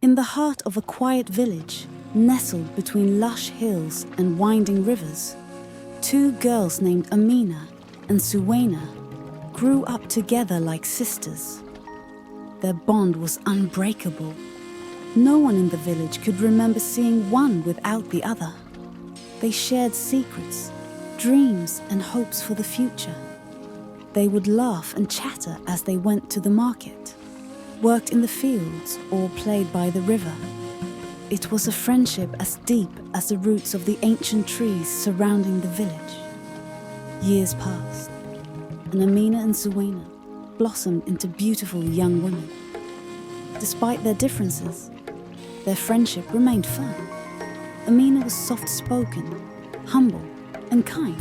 In the heart of a quiet village, nestled between lush hills and winding rivers, two girls named Amina and Zuwena grew up together like sisters. Their bond was unbreakable. No one in the village could remember seeing one without the other. They shared secrets, dreams, and hopes for the future. They would laugh and chatter as they went to the market, worked in the fields, or played by the river. It was a friendship as deep as the roots of the ancient trees surrounding the village. Years passed, and Amina and Zuwena blossomed into beautiful young women. Despite their differences, their friendship remained firm. Amina was soft-spoken, humble, and kind,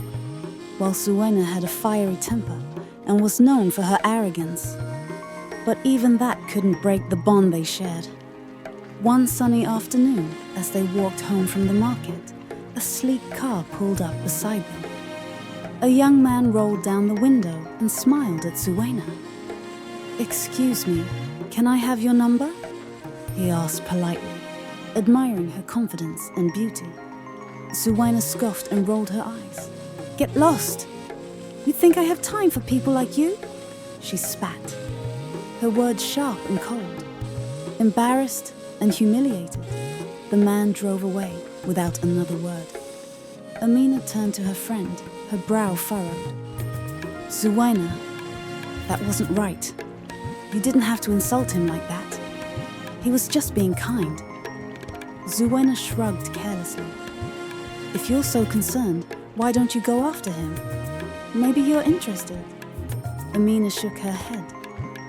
while Zuwena had a fiery temper and was known for her arrogance. But even that couldn't break the bond they shared. One sunny afternoon, as they walked home from the market, a sleek car pulled up beside them. A young man rolled down the window and smiled at Zuwena. "Excuse me, can I have your number?" he asked politely, admiring her confidence and beauty. Zuwena scoffed and rolled her eyes. "Get lost! You think I have time for people like you?" She spat, her words sharp and cold. Embarrassed and humiliated, the man drove away without another word. Amina turned to her friend, her brow furrowed. "Zuwena, that wasn't right. You didn't have to insult him like that. He was just being kind." Zuwena shrugged carelessly. "If you're so concerned, why don't you go after him? Maybe you're interested." Amina shook her head,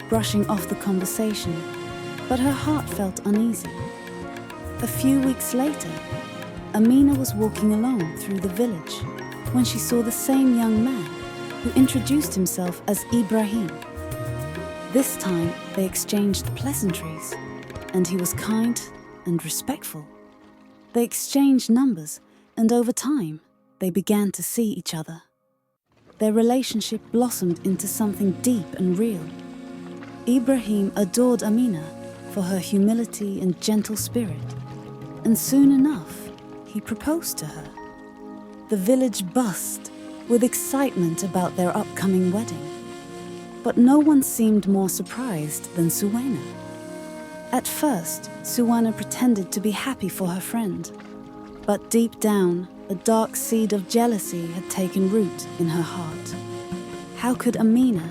brushing off the conversation, but her heart felt uneasy. A few weeks later, Amina was walking alone through the village when she saw the same young man who introduced himself as Ibrahim. This time, they exchanged pleasantries, and he was kind and respectful. They exchanged numbers, and over time, they began to see each other. Their relationship blossomed into something deep and real. Ibrahim adored Amina for her humility and gentle spirit, and soon enough, he proposed to her. The village buzzed with excitement about their upcoming wedding, but no one seemed more surprised than Zuwena. At first, Zuwena pretended to be happy for her friend, but deep down, a dark seed of jealousy had taken root in her heart. How could Amina,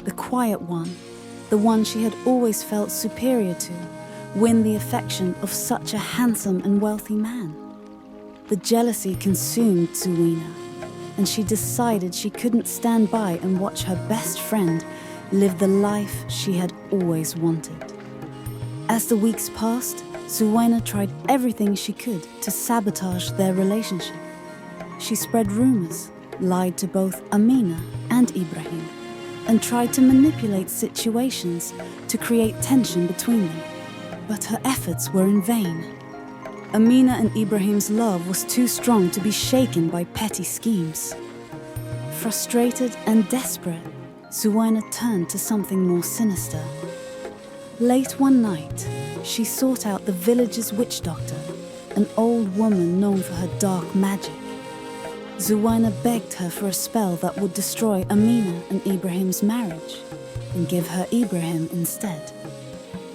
the quiet one, the one she had always felt superior to, win the affection of such a handsome and wealthy man? The jealousy consumed Zuwena, and she decided she couldn't stand by and watch her best friend live the life she had always wanted. As the weeks passed, Zuwena tried everything she could to sabotage their relationship. She spread rumors, lied to both Amina and Ibrahim, and tried to manipulate situations to create tension between them. But her efforts were in vain. Amina and Ibrahim's love was too strong to be shaken by petty schemes. Frustrated and desperate, Zuwena turned to something more sinister. Late one night, she sought out the village's witch doctor, an old woman known for her dark magic. Zuwena begged her for a spell that would destroy Amina and Ibrahim's marriage and give her Ibrahim instead.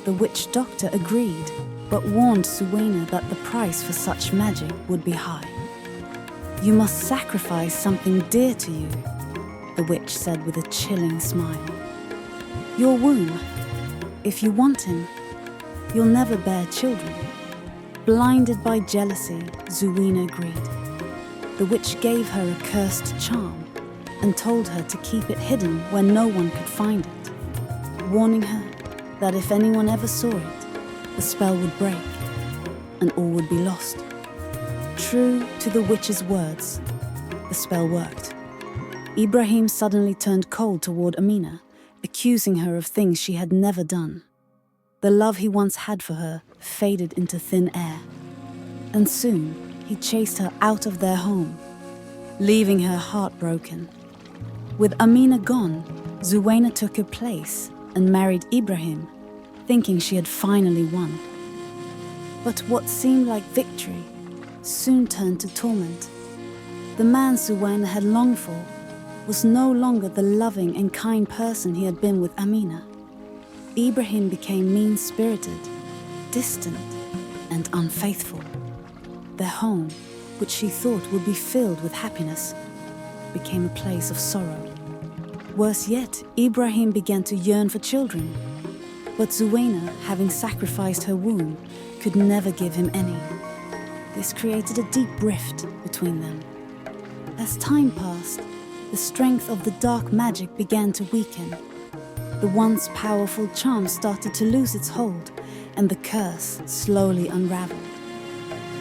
The witch doctor agreed, but warned Zuwena that the price for such magic would be high. "You must sacrifice something dear to you," the witch said with a chilling smile. "Your womb. If you want him, you'll never bear children." Blinded by jealousy, Zuwena agreed. The witch gave her a cursed charm and told her to keep it hidden where no one could find it, warning her that if anyone ever saw it, the spell would break and all would be lost. True to the witch's words, the spell worked. Ibrahim suddenly turned cold toward Amina, accusing her of things she had never done. The love he once had for her faded into thin air, and soon he chased her out of their home, leaving her heartbroken. With Amina gone, Zuwena took her place and married Ibrahim, thinking she had finally won. But what seemed like victory soon turned to torment. The man Zuwena had longed for was no longer the loving and kind person he had been with Amina. Ibrahim became mean-spirited, distant, and unfaithful. Their home, which she thought would be filled with happiness, became a place of sorrow. Worse yet, Ibrahim began to yearn for children, but Zuwena, having sacrificed her womb, could never give him any. This created a deep rift between them. As time passed, the strength of the dark magic began to weaken. The once powerful charm started to lose its hold, and the curse slowly unraveled.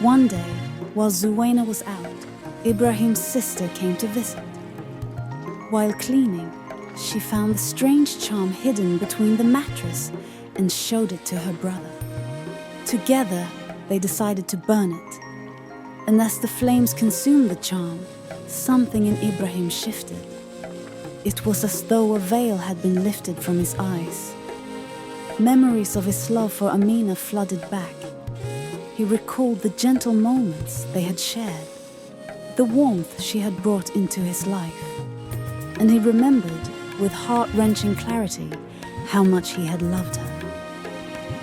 One day, while Zuwena was out, Ibrahim's sister came to visit. While cleaning, she found the strange charm hidden between the mattress and showed it to her brother. Together, they decided to burn it. And as the flames consumed the charm, something in Ibrahim shifted. It was as though a veil had been lifted from his eyes. Memories of his love for Amina flooded back. He recalled the gentle moments they had shared, the warmth she had brought into his life. And he remembered, with heart-wrenching clarity, how much he had loved her.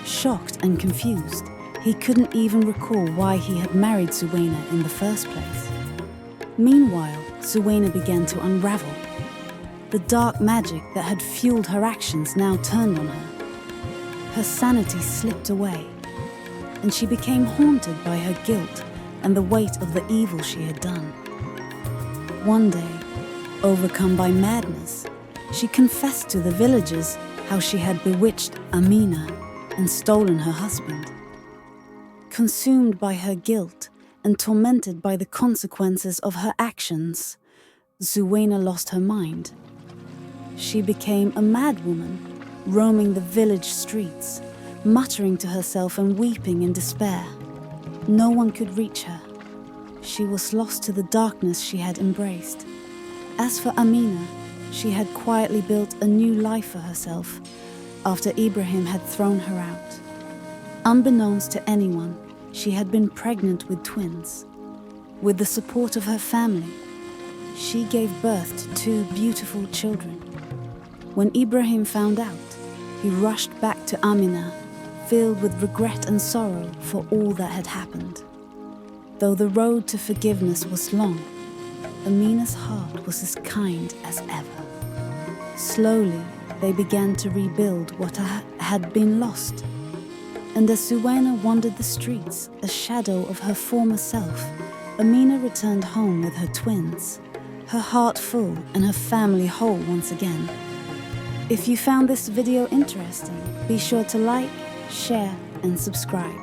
Shocked and confused, he couldn't even recall why he had married Zuwena in the first place. Meanwhile, Zuwena began to unravel. The dark magic that had fueled her actions now turned on her. Her sanity slipped away, and she became haunted by her guilt and the weight of the evil she had done. One day, overcome by madness, she confessed to the villagers how she had bewitched Amina and stolen her husband. Consumed by her guilt and tormented by the consequences of her actions, Zuwena lost her mind. She became a madwoman, roaming the village streets, muttering to herself and weeping in despair. No one could reach her. She was lost to the darkness she had embraced. As for Amina, she had quietly built a new life for herself after Ibrahim had thrown her out. Unbeknownst to anyone, she had been pregnant with twins. With the support of her family, she gave birth to 2 beautiful children. When Ibrahim found out, he rushed back to Amina, filled with regret and sorrow for all that had happened. Though the road to forgiveness was long, Amina's heart was as kind as ever. Slowly, they began to rebuild what had been lost. And as Zuwena wandered the streets, a shadow of her former self, Amina returned home with her twins, her heart full and her family whole once again. If you found this video interesting, be sure to like, share, and subscribe.